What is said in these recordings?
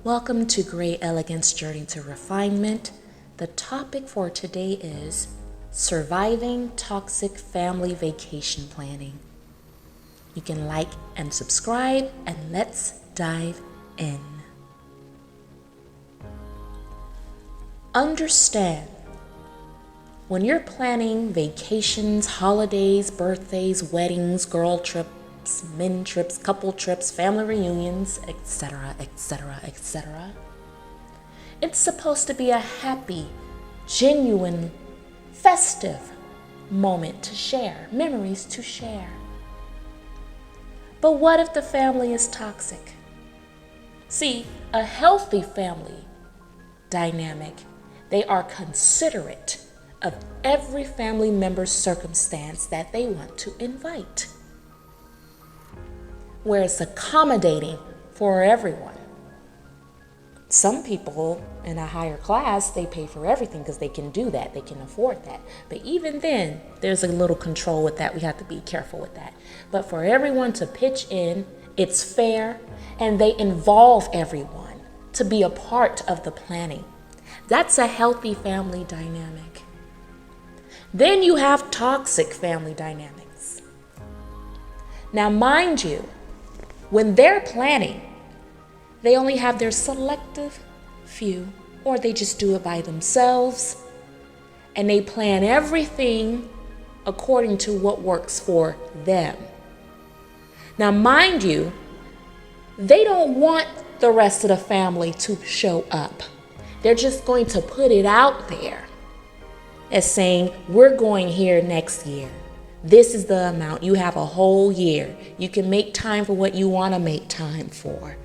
Welcome to Grey Elegance Journey to Refinement. The topic for today is Surviving Toxic Family Vacation Planning. You can like and subscribe, and let's dive in. Understand, when you're planning vacations, holidays, birthdays, weddings, girl trips, men trips, couple trips, family reunions, etc., etc., etc., it's supposed to be a happy, genuine, festive moment to share, memories to share. But what if the family is toxic? See, a healthy family dynamic, they are considerate of every family member's circumstance that they want to invite, where it's accommodating for everyone. Some people in a higher class, they pay for everything because they can do that, they can afford that. But even then, there's a little control with that. We have to be careful with that. But for everyone to pitch in, it's fair, and they involve everyone to be a part of the planning. That's a healthy family dynamic. Then you have toxic family dynamics. Now, mind you, when they're planning, they only have their selective few, or they just do it by themselves, and they plan everything according to what works for them. Now, mind you, they don't want the rest of the family to show up. They're just going to put it out there as saying, we're going here next year. This is the amount. You have a whole year. You can make time for what you want to make time for.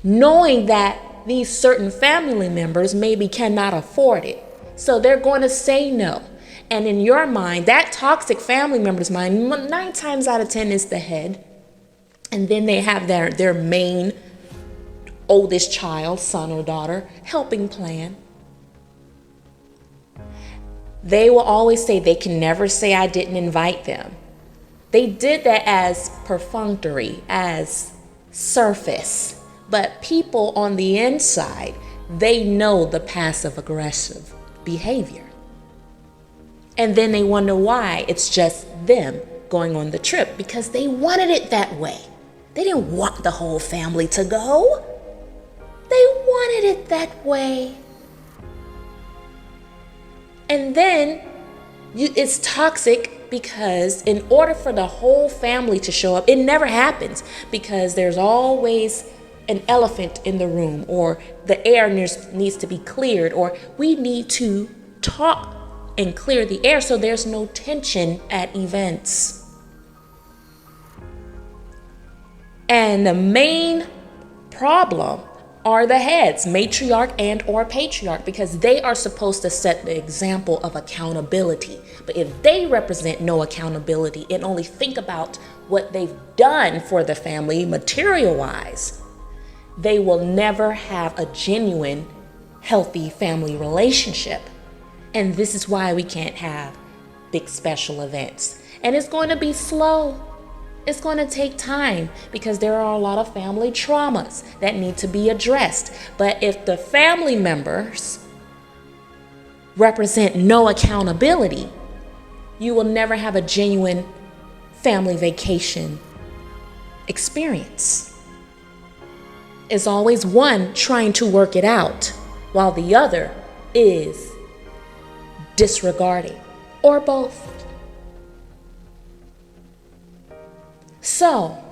Knowing that these certain family members maybe cannot afford it. So they're going to say no. And in your mind, that toxic family member's mind, 9 times out of 10 is the head. And then they have their main oldest child, son or daughter, helping plan. They will always say they can never say I didn't invite them. They did that as perfunctory, as surface. But people on the inside, they know the passive aggressive behavior. And then they wonder why it's just them going on the trip, because they wanted it that way. They didn't want the whole family to go. They wanted it that way. And then it's toxic because in order for the whole family to show up, it never happens because there's always an elephant in the room, or the air needs to be cleared, or we need to talk and clear the air so there's no tension at events. And the main problem are the heads, matriarch and or patriarch, because they are supposed to set the example of accountability. But if they represent no accountability and only think about what they've done for the family material-wise, they will never have a genuine, healthy family relationship. And this is why we can't have big special events. And it's going to be slow. It's going to take time because there are a lot of family traumas that need to be addressed. But if the family members represent no accountability, you will never have a genuine family vacation experience. It's always one trying to work it out while the other is disregarding, or both. So,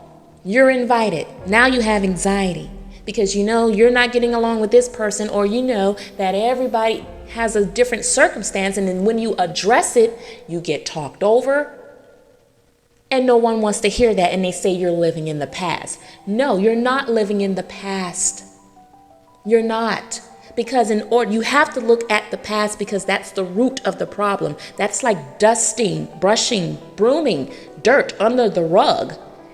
you're invited. Now you have anxiety because you know you're not getting along with this person, or you know that everybody has a different circumstance, and then when you address it, you get talked over. And no one wants to hear that, and they say you're living in the past. No, you're not living in the past. You're not. Because in order, you have to look at the past because that's the root of the problem. That's like dusting, brushing, brooming dirt under the rug.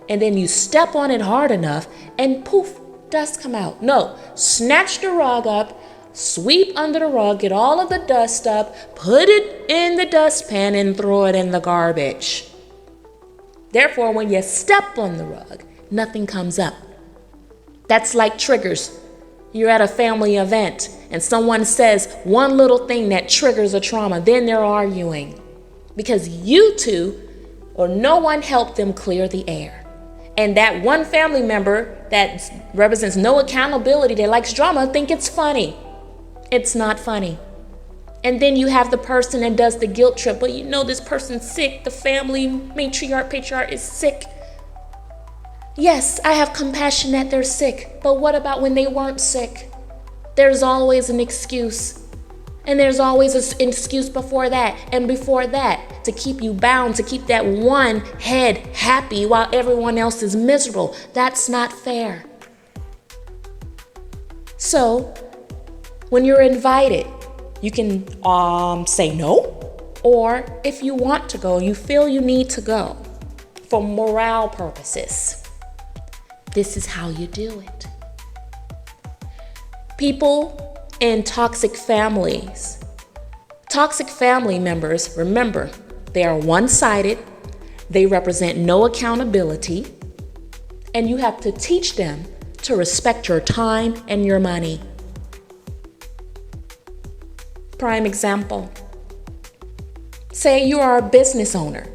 And then you step on it hard enough and poof, dust come out. No, snatch the rug up, sweep under the rug, get all of the dust up, put it in the dustpan and throw it in the garbage. Therefore, when you step on the rug, nothing comes up. That's like triggers You're at a family event and someone says one little thing that triggers a trauma, then they're arguing because you two or no one helped them clear the air. And that one family member that represents no accountability, that likes drama, think it's funny. It's not funny. And then you have the person that does the guilt trip, but you know this person's sick, the family matriarch, patriarch is sick. Yes, I have compassion that they're sick, but what about when they weren't sick? There's always an excuse. And there's always an excuse before that and before that to keep you bound, to keep that one head happy while everyone else is miserable. That's not fair. So, when you're invited, you can say no, or if you want to go, you feel you need to go for morale purposes. This is how you do it. People in toxic families, toxic family members, remember, they are one-sided, they represent no accountability, and you have to teach them to respect your time and your money. Prime example. Say you are a business owner.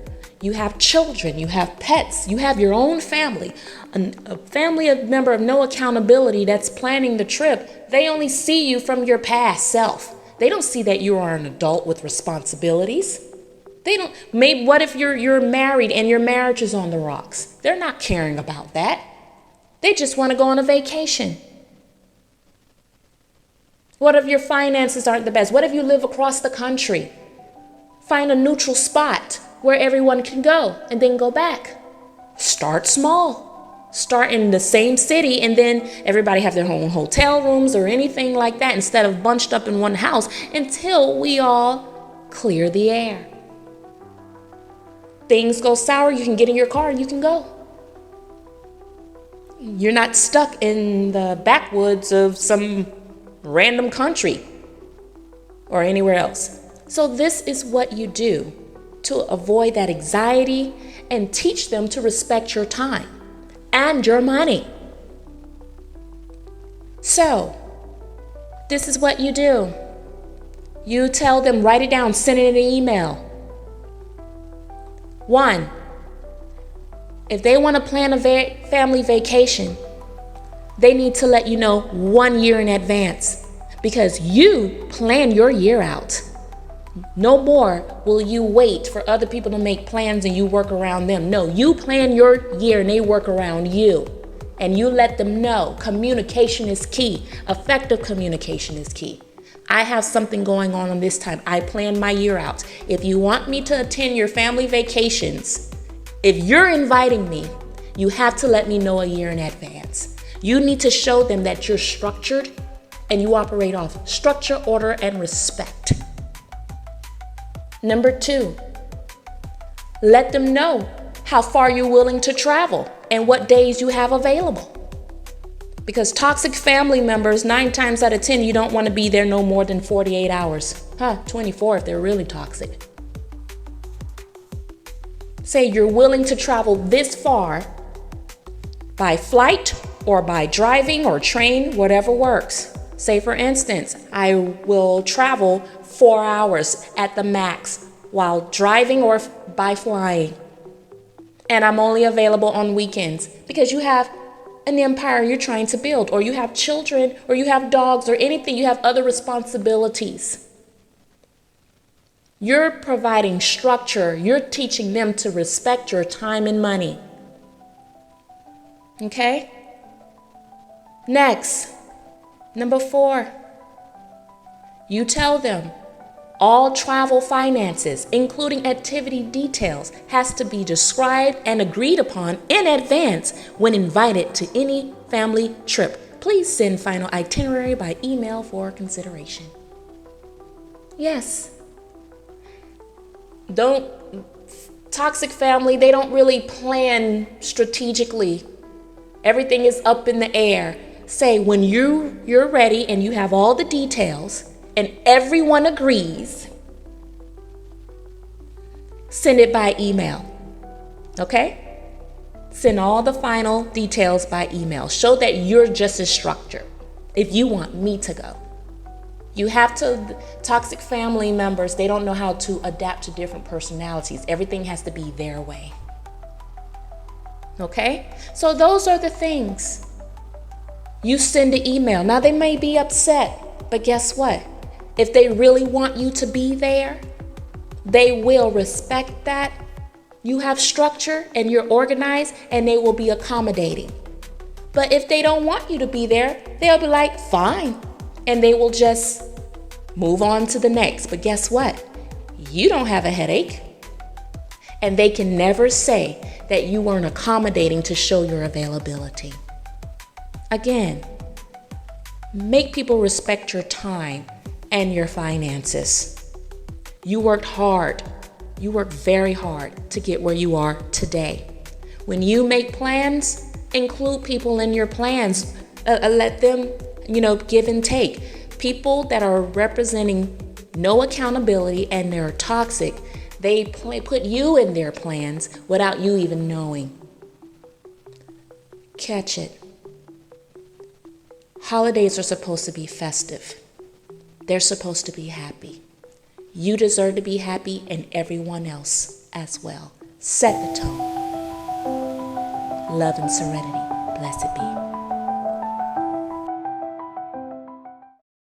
You have children, you have pets, you have your own family. A family member of no accountability that's planning the trip, they only see you from your past self. They don't see that you are an adult with responsibilities. What if you're married and your marriage is on the rocks? They're not caring about that. They just want to go on a vacation. What if your finances aren't the best? What if you live across the country? Find a neutral spot where everyone can go and then go back. Start small. Start in the same city and then everybody have their own hotel rooms or anything like that instead of bunched up in one house until we all clear the air. Things go sour, you can get in your car and you can go. You're not stuck in the backwoods of some random country or anywhere else. So this is what you do to avoid that anxiety and teach them to respect your time and your money. So this is what you do. You tell them, write it down, send it in an email. 1, if they want to plan a family vacation, they need to let you know 1 year in advance because you plan your year out. No more will you wait for other people to make plans and you work around them. No, you plan your year and they work around you. And you let them know communication is key. Effective communication is key. I have something going on this time. I plan my year out. If you want me to attend your family vacations, if you're inviting me, you have to let me know a year in advance. You need to show them that you're structured and you operate off structure, order, and respect. Number 2, let them know how far you're willing to travel and what days you have available. Because toxic family members, 9 times out of 10, you don't want to be there no more than 48 hours. 24 if they're really toxic. Say you're willing to travel this far by flight or by driving or train, whatever works. Say for instance, I will travel 4 hours at the max while driving or by flying. And I'm only available on weekends because you have an empire you're trying to build, or you have children, or you have dogs, or anything, you have other responsibilities. You're providing structure. You're teaching them to respect your time and money. Okay? Next, number 4, you tell them all travel finances, including activity details, has to be described and agreed upon in advance when invited to any family trip. Please send final itinerary by email for consideration. Yes. Toxic family, they don't really plan strategically. Everything is up in the air. Say when you're ready and you have all the details and everyone agrees, send it by email. Okay? Send all the final details by email. Show that you're just as structured. if you want me to go. You have to, toxic family members, they don't know how to adapt to different personalities. Everything has to be their way. Okay? So those are the things. You send an email. Now they may be upset, but guess what? If they really want you to be there, they will respect that. You have structure and you're organized, and they will be accommodating. But if they don't want you to be there, they'll be like, fine. And they will just move on to the next. But guess what? You don't have a headache. And they can never say that you weren't accommodating to show your availability. Again, make people respect your time and your finances. You worked hard. You worked very hard to get where you are today. When you make plans, include people in your plans. Let them, give and take. People that are representing no accountability and they're toxic, they put you in their plans without you even knowing. Catch it. Holidays are supposed to be festive. They're supposed to be happy. You deserve to be happy, and everyone else as well. Set the tone. Love and serenity. Blessed